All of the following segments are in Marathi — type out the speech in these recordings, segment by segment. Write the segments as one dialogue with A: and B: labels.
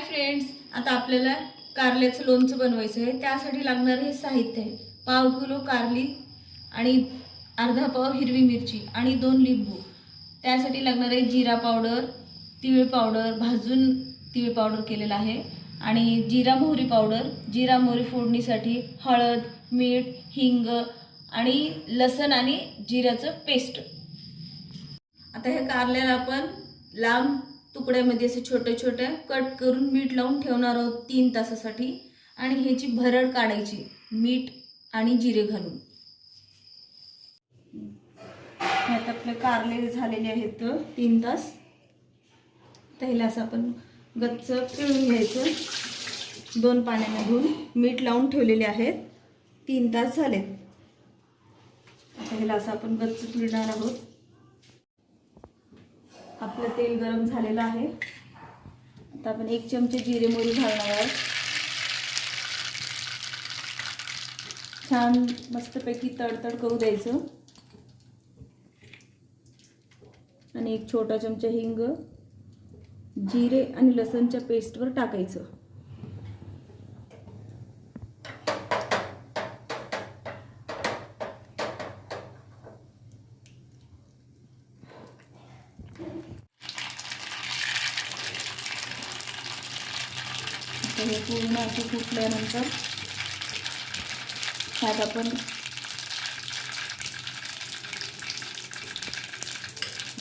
A: फ्रेंड्स, आता आपल्याला कारल्याचं लोणचं बनवायचं आहे। त्यासाठी लागणारे हे साहित्य आहे: पाव किलो कारली आणि अर्धा पाव हिरवी मिरची आणि 2 लिंबू। त्यासाठी लागणारे जिरा पावडर, तीळ पावडर, भाजून तीळ पावडर केलेला आहे आणि जिरा मोहरी पावडर, जिरा मोहरी फोडणीसाठी हळद, मीठ, हिंग आणि लसण आणि जिऱ्याचं पेस्ट। आता हे कारल्याला आपण लांब तुकड्यामध्ये असे छोटे छोटे कट करून मीठ लावून ठेवणार आहोत 3 तासासाठी आणि ह्याची भरड काढायची मीठ आणि जिरे घालून। आता आपले कारले झालेले आहेत 3 तास। पहिला असं आपण गच्च पिळून घ्यायचं, 2 पाण्याने धुवून मीठ लावून ठेवलेले आहेत। 3 तास झालेत। आता ह्याला असं आपण गच्च पिळणार आहोत। आपलं तेल गरम झालेलं आहे। आता आपण 1 चमचे जिरे मोहरी घालणार आहोत। छान मस्तपैकी तडतड करू द्यायचं आणि 1 छोटा चमचा हिंग जिरे आणि लसणच्या पेस्टवर टाकायचं। हे पूर्ण असे फुटल्यानंतर त्यात आपण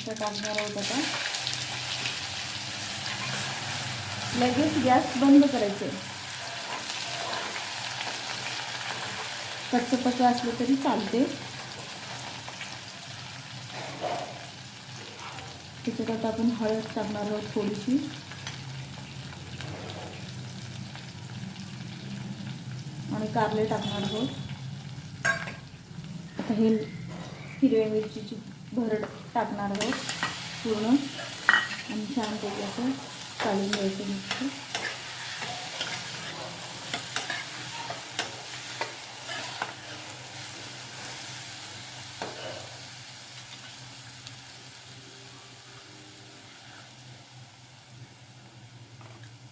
A: टाकणार आहोत। आता लगेच गॅस बंद करायचं। कच्चं असलं तरी चालते। त्याच्यात आता आपण हळद टाकणार आहोत थोडीशी आणि कारले टाकणार आहोत। आता हे हिरव्या मिरचीची भरड टाकणार आहोत पूर्ण आणि छान त्याच्याचं काढून घ्यायचं मिक्स।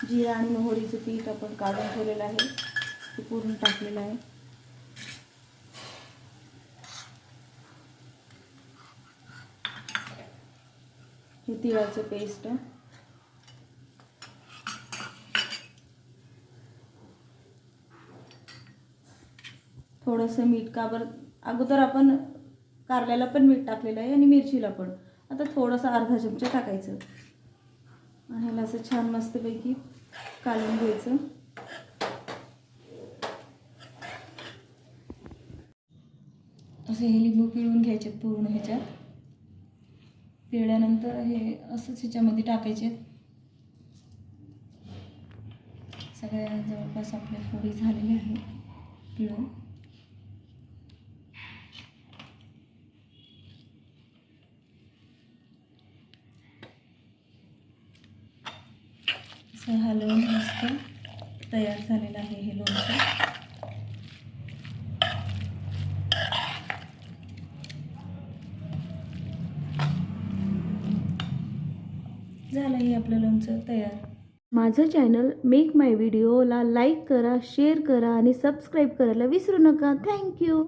A: जिरा आणि मोहरीचं पीठ आपण काढून ठेवलेलं आहे, ते पूर्ण टाकलेलं आहे। हे तिळाचं पेस्ट, थोडंसं मीठ, का बरं अगोदर आपण कारल्याला पण मीठ टाकलेलं आहे आणि मिरचीला पण। आता थोडंसं अर्धा चमचा टाकायचं आणि ह्याला असं छान मस्तपैकी काढून घ्यायचं। असे हे लिंबू पिळून घ्यायचे पूर्ण ह्याच्यात। पिळल्यानंतर हे असंच ह्याच्यामध्ये टाकायचे। सगळ्या जवळपास आपल्या फोडी झालेल्या आहेत पिळून। असं हलवून मस्त तयार झालेलं आहे हे लोणचं। झालं हे आपलं लोणचं तयार।
B: माझं चॅनल मेक माय व्हिडिओला लाईक करा, शेअर करा आणि सबस्क्राईब करायला विसरू नका। थँक्यू।